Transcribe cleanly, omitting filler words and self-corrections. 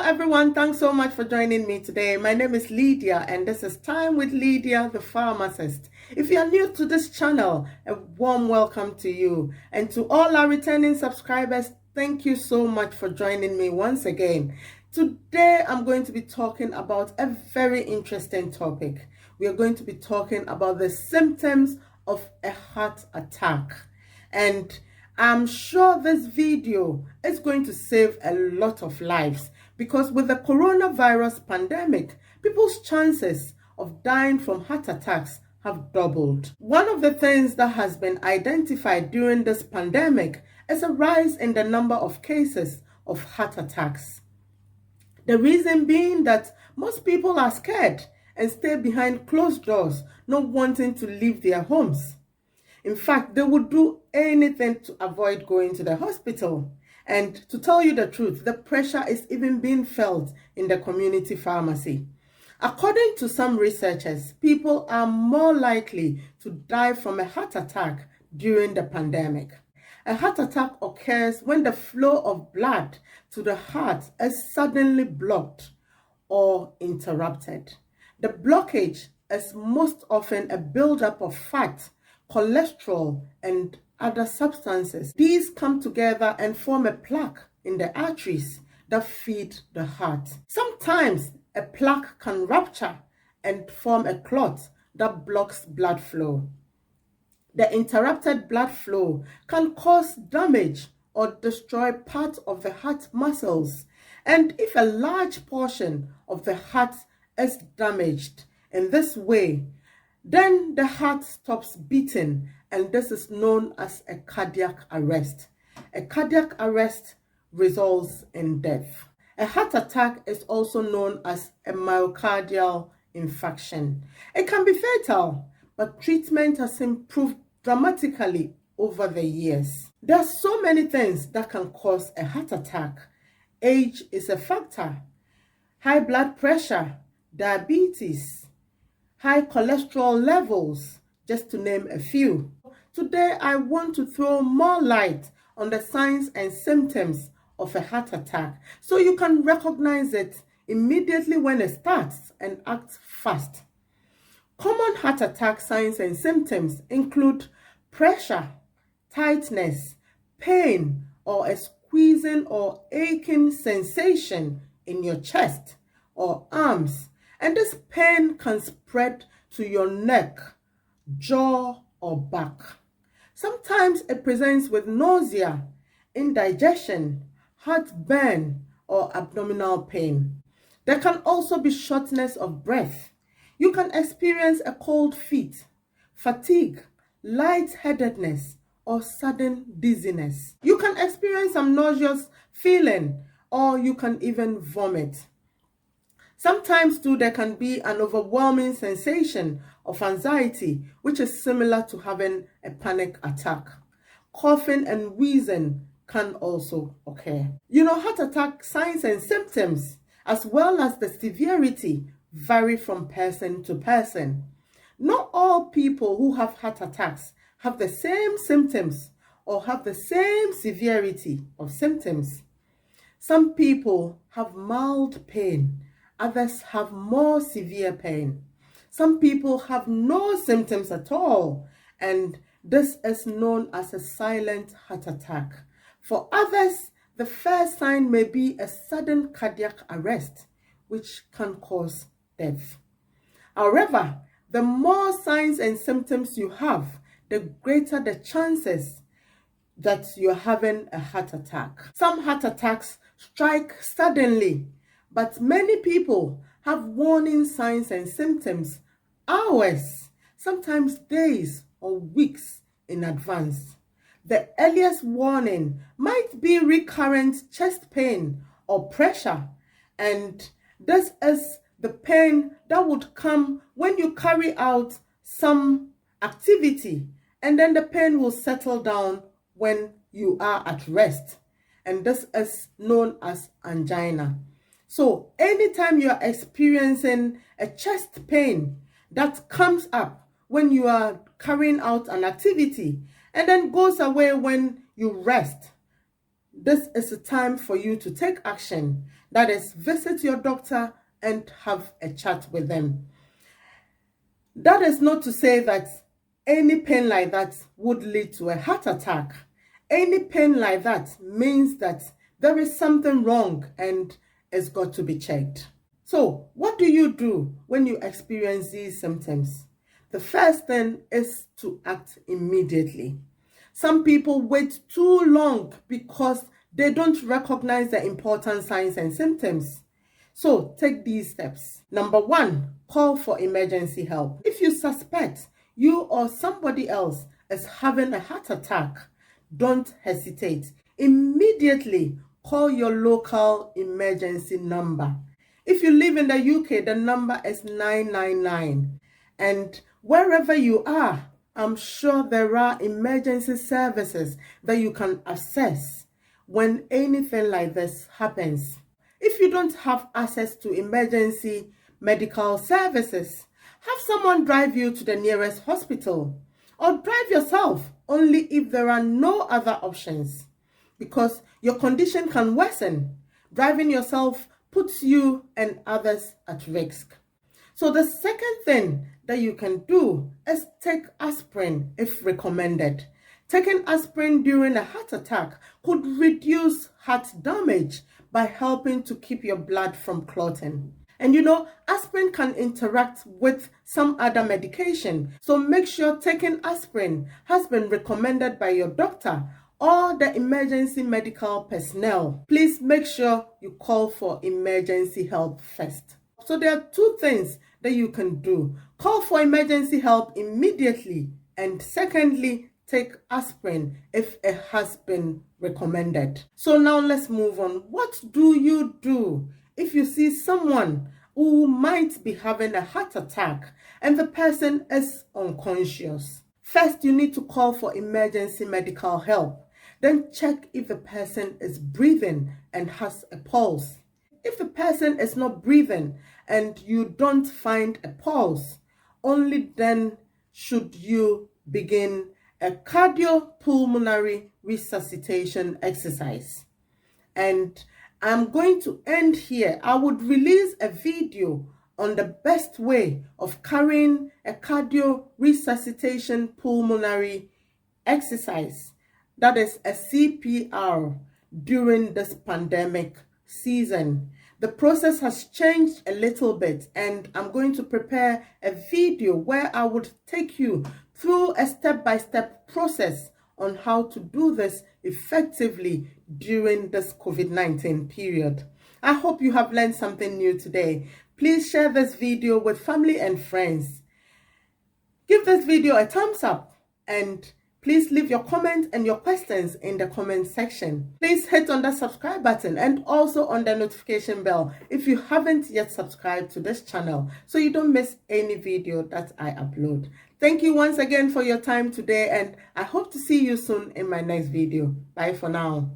everyone, thanks so much for joining me today. My name is Lydia and this is Time with Lydia the Pharmacist. If you are new to this channel, a warm welcome to you. And to all our returning subscribers, thank you so much for joining me once again. Today I'm going to be talking about a very interesting topic. We are going to be talking about the symptoms of a heart attack. And I'm sure this video is going to save a lot of lives because with the coronavirus pandemic, people's chances of dying from heart attacks have doubled. One of the things that has been identified during this pandemic is a rise in the number of cases of heart attacks. The reason being that most people are scared and stay behind closed doors, not wanting to leave their homes. In fact, they would do anything to avoid going to the hospital. And to tell you the truth, the pressure is even being felt in the community pharmacy. According to some researchers, people are more likely to die from a heart attack during the pandemic. A heart attack occurs when the flow of blood to the heart is suddenly blocked or interrupted. The blockage is most often a buildup of fat, cholesterol, and other substances. These come together and form a plaque in the arteries that feed the heart. Sometimes a plaque can rupture and form a clot that blocks blood flow. The interrupted blood flow can cause damage or destroy part of the heart muscles. And if a large portion of the heart is damaged in this way, then the heart stops beating, and this is known as a cardiac arrest. A cardiac arrest results in death. A heart attack is also known as a myocardial infarction. It can be fatal, but treatment has improved dramatically over the years. There are so many things that can cause a heart attack. Age is a factor. High blood pressure, diabetes, high cholesterol levels, just to name a few. Today, I want to throw more light on the signs and symptoms of a heart attack so you can recognize it immediately when it starts and act fast. Common heart attack signs and symptoms include pressure, tightness, pain, or a squeezing or aching sensation in your chest or arms. And this pain can spread to your neck, jaw, or back. Sometimes it presents with nausea, indigestion, heartburn, or abdominal pain. There can also be shortness of breath. You can experience a cold feet, fatigue, lightheadedness, or sudden dizziness. You can experience some nauseous feeling, or you can even vomit. Sometimes too, there can be an overwhelming sensation of anxiety, which is similar to having a panic attack. Coughing and wheezing can also occur. Heart attack signs and symptoms, as well as the severity, vary from person to person. Not all people who have heart attacks have the same symptoms or have the same severity of symptoms. Some people have mild pain. Others have more severe pain. Some people have no symptoms at all, and this is known as a silent heart attack. For others, the first sign may be a sudden cardiac arrest, which can cause death. However, the more signs and symptoms you have, the greater the chances that you're having a heart attack. Some heart attacks strike suddenly, but many people have warning signs and symptoms hours, sometimes days or weeks in advance. The earliest warning might be recurrent chest pain or pressure, and this is the pain that would come when you carry out some activity, and then the pain will settle down when you are at rest, and this is known as angina. So anytime you are experiencing a chest pain that comes up when you are carrying out an activity and then goes away when you rest, this is a time for you to take action. That is, visit your doctor and have a chat with them. That is not to say that any pain like that would lead to a heart attack. Any pain like that means that there is something wrong and it's got to be checked. So, what do you do when you experience these symptoms? The first thing is to act immediately. Some people wait too long because they don't recognize the important signs and symptoms. So, take these steps. Number 1, call for emergency help. If you suspect you or somebody else is having a heart attack, don't hesitate. Immediately call your local emergency number. If you live in the UK, the number is 999. And wherever you are, I'm sure there are emergency services that you can access when anything like this happens. If you don't have access to emergency medical services, have someone drive you to the nearest hospital, or drive yourself only if there are no other options, because your condition can worsen. Driving yourself puts you and others at risk. So the second thing that you can do is take aspirin if recommended. Taking aspirin during a heart attack could reduce heart damage by helping to keep your blood from clotting. And aspirin can interact with some other medication. So make sure taking aspirin has been recommended by your doctor or the emergency medical personnel. Please make sure you call for emergency help first. So there are 2 things that you can do. Call for emergency help immediately, and secondly, take aspirin if it has been recommended. So now let's move on. What do you do if you see someone who might be having a heart attack and the person is unconscious? First, you need to call for emergency medical help. Then check if the person is breathing and has a pulse. If the person is not breathing and you don't find a pulse, only then should you begin a cardiopulmonary resuscitation exercise. And I'm going to end here. I would release a video on the best way of carrying a cardio resuscitation pulmonary exercise, that is a CPR, during this pandemic season. The process has changed a little bit, and I'm going to prepare a video where I would take you through a step-by-step process on how to do this effectively during this COVID-19 period. I hope you have learned something new today. Please share this video with family and friends. Give this video a thumbs up, and please leave your comments and your questions in the comment section. Please hit on the subscribe button and also on the notification bell if you haven't yet subscribed to this channel, so you don't miss any video that I upload. Thank you once again for your time today, and I hope to see you soon in my next video. Bye for now.